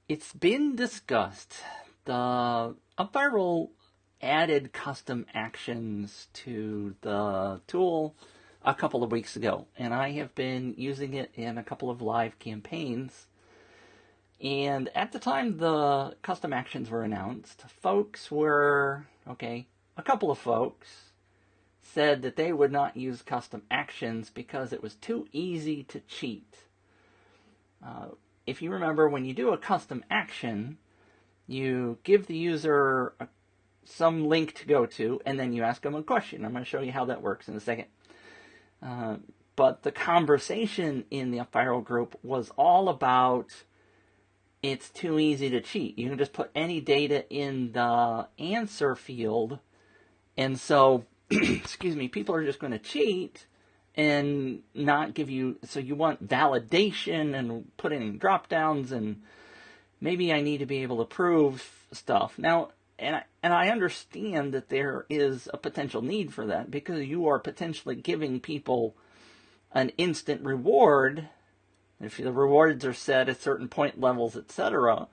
It's been discussed. The upViral added custom actions to the tool a couple of weeks ago, and I have been using it in a couple of live campaigns. And at the time the custom actions were announced, a couple of folks said that they would not use custom actions because it was too easy to cheat. If you remember, when you do a custom action, you give the user some link to go to, and then you ask them a question. I'm going to show you how that works in a second. But the conversation in the upViral group was all about it's too easy to cheat. You can just put any data in the answer field, and so, excuse me, people are just going to cheat and not give you, so you want validation and put in drop downs, and maybe I need to be able to prove stuff. Now, and I understand that there is a potential need for that because you are potentially giving people an instant reward if the rewards are set at certain point levels, etc.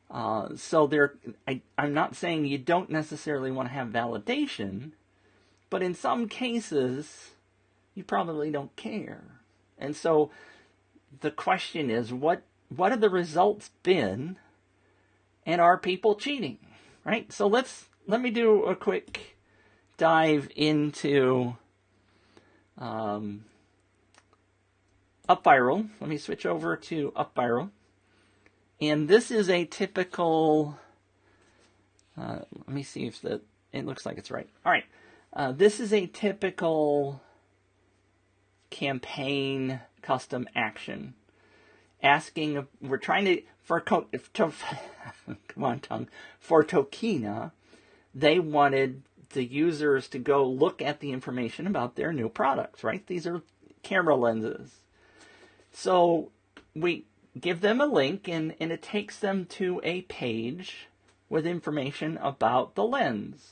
So I'm not saying you don't necessarily want to have validation, but in some cases, you probably don't care. And so the question is, what have the results been, and are people cheating, right? So let me do a quick dive into upViral. Let me switch over to upViral. And this is a typical, let me see if it looks like it's right. All right. This is a typical campaign custom action. We're trying to, for Tokina, they wanted the users to go look at the information about their new products, right? These are camera lenses. So we give them a link, and it takes them to a page with information about the lens.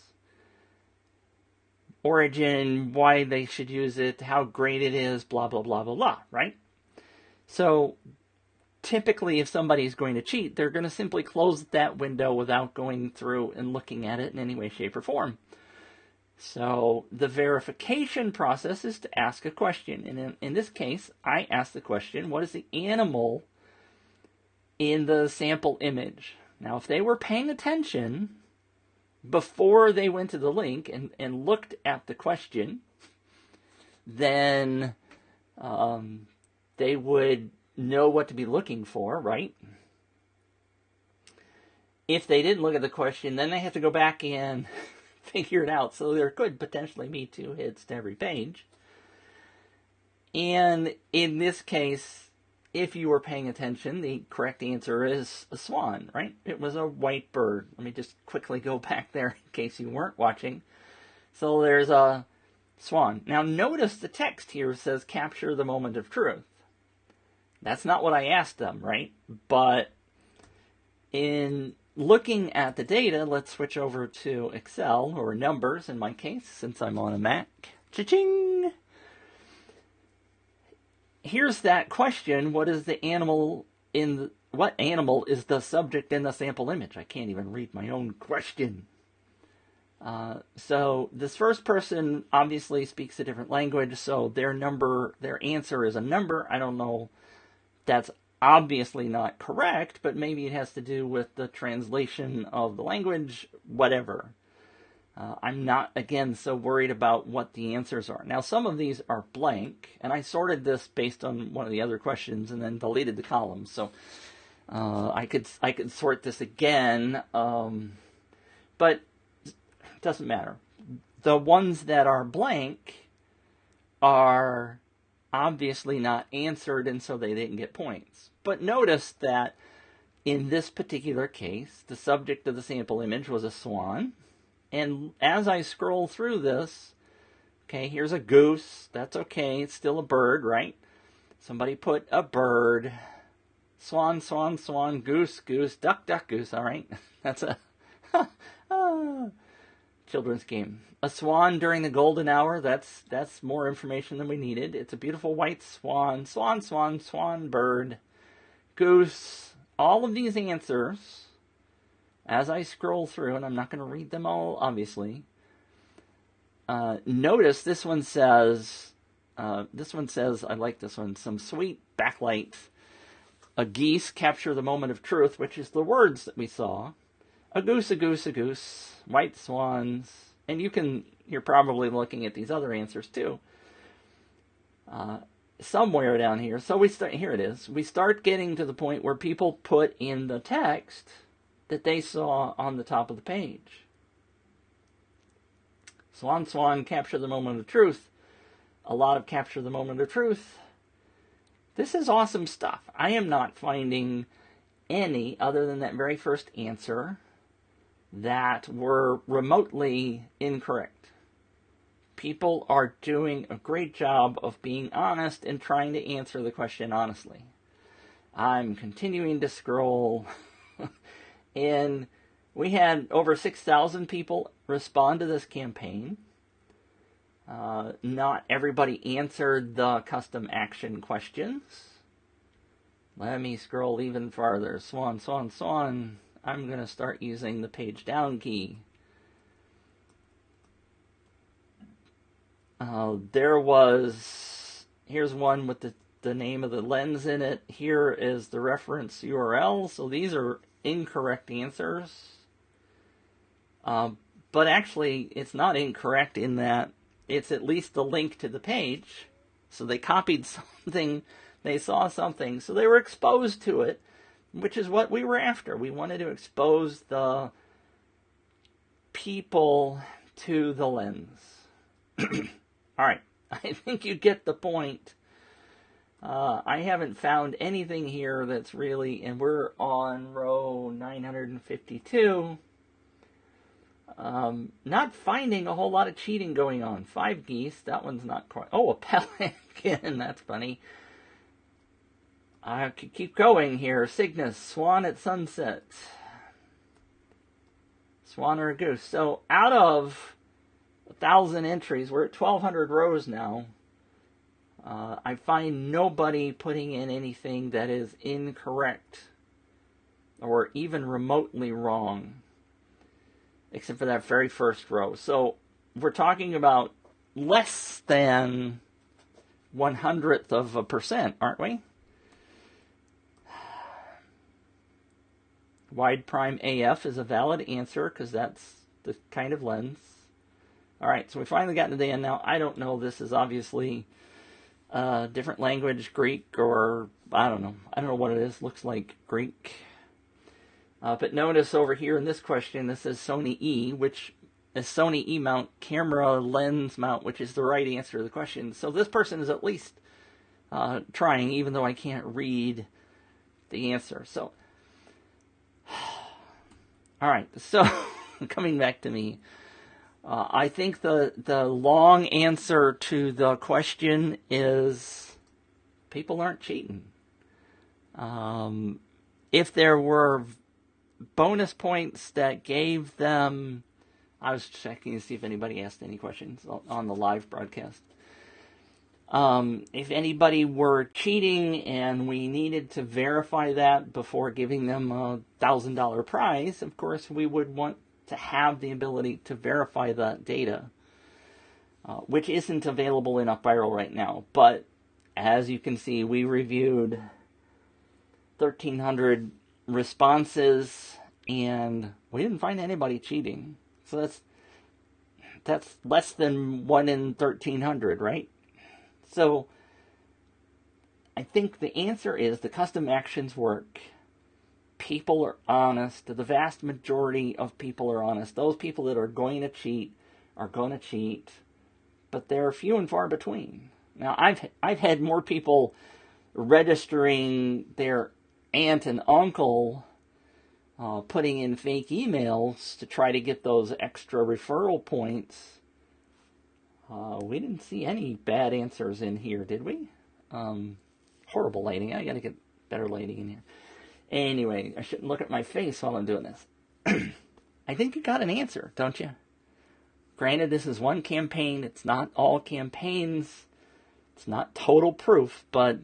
Origin, why they should use it, how great it is, blah, blah, blah, blah, blah, right? So typically, if somebody's going to cheat, they're going to simply close that window without going through and looking at it in any way, shape, or form. So the verification process is to ask a question. And in this case, I ask the question, what is the animal in the sample image? Now, if they were paying attention before they went to the link and looked at the question, then they would know what to be looking for, right? If they didn't look at the question, then they have to go back and figure it out. So there could potentially be 2 hits to every page. And in this case, if you were paying attention, the correct answer is a swan, right? It was a white bird. Let me just quickly go back there in case you weren't watching. So there's a swan. Now notice the text here says capture the moment of truth. That's not what I asked them, right? But in looking at the data, let's switch over to Excel, or numbers in my case, since I'm on a Mac. Cha-ching! Here's that question. What is the animal what animal is the subject in the sample image? I can't even read my own question. So this first person obviously speaks a different language, so their answer is a number. I don't know. That's obviously not correct, but maybe it has to do with the translation of the language, whatever. I'm not, again, so worried about what the answers are. Now, some of these are blank, and I sorted this based on one of the other questions and then deleted the columns. So I could sort this again, but it doesn't matter. The ones that are blank are obviously not answered, and so they didn't get points. But notice that in this particular case, the subject of the sample image was a swan. And as I scroll through this, okay, here's a goose. That's okay. It's still a bird, right? Somebody put a bird. Swan, swan, swan, goose, goose, duck, duck, goose. All right. That's a children's game. A swan during the golden hour. That's more information than we needed. It's a beautiful white swan. Swan, swan, swan, bird. Goose. all of these answers, as I scroll through, and I'm not going to read them all, obviously, notice this one says, I like this one, some sweet backlight. A geese capture the moment of truth, which is the words that we saw. A goose, a goose, a goose. White swans. And you're probably looking at these other answers too. Somewhere down here. So here it is. We start getting to the point where people put in the text that they saw on the top of the page. Swan, swan, capture the moment of truth. A lot of capture the moment of truth. This is awesome stuff. I am not finding any, other than that very first answer, that were remotely incorrect. People are doing a great job of being honest and trying to answer the question honestly. I'm continuing to scroll, and we had over 6,000 people respond to this campaign. Not everybody answered the custom action questions. Let me scroll even farther. Swan, swan, swan. I'm going to start using the page down key. Here's one with the name of the lens in it. Here is the reference URL. So these are incorrect answers. But actually, it's not incorrect in that it's at least the link to the page. So they copied something, they saw something, so they were exposed to it, which is what we were after. We wanted to expose the people to the lens. All right, I think you get the point. I haven't found anything here that's really, and we're on row 952. Not finding a whole lot of cheating going on. 5 geese, that one's not quite. Oh, a pelican, that's funny. I could keep going here. Cygnus, swan at sunset. Swan or a goose. So out of 1,000 entries, we're at 1,200 rows now. I find nobody putting in anything that is incorrect or even remotely wrong, except for that very first row. So we're talking about less than 0.01%, aren't we? Wide prime AF is a valid answer because that's the kind of lens. All right, so we finally got to the end now. I don't know. This is obviously a different language, Greek, or I don't know. I don't know what it is. Looks like Greek. But notice over here in this question, this is Sony E, which is Sony E mount, camera lens mount, which is the right answer to the question. So this person is at least trying, even though I can't read the answer. So, all right. So coming back to me, I think the long answer to the question is people aren't cheating. If there were bonus points that gave them, I was checking to see if anybody asked any questions on the live broadcast. If anybody were cheating and we needed to verify that before giving them a $1,000 prize, of course we would want to have the ability to verify that data, which isn't available in upViral right now. But as you can see, we reviewed 1,300 responses and we didn't find anybody cheating. So that's less than 1 in 1,300, right? So I think the answer is the custom actions work. People are honest. The vast majority of people are honest. Those people that are going to cheat are going to cheat, but they're few and far between. Now, I've had more people registering their aunt and uncle, putting in fake emails to try to get those extra referral points. We didn't see any bad answers in here, did we? Horrible lighting. I got to get better lighting in here. Anyway, I shouldn't look at my face while I'm doing this. I think you got an answer, don't you? Granted, this is one campaign. It's not all campaigns. It's not total proof, but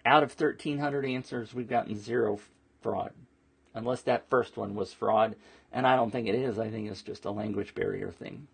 out of 1,300 answers, we've gotten 0 fraud. Unless that first one was fraud, and I don't think it is. I think it's just a language barrier thing.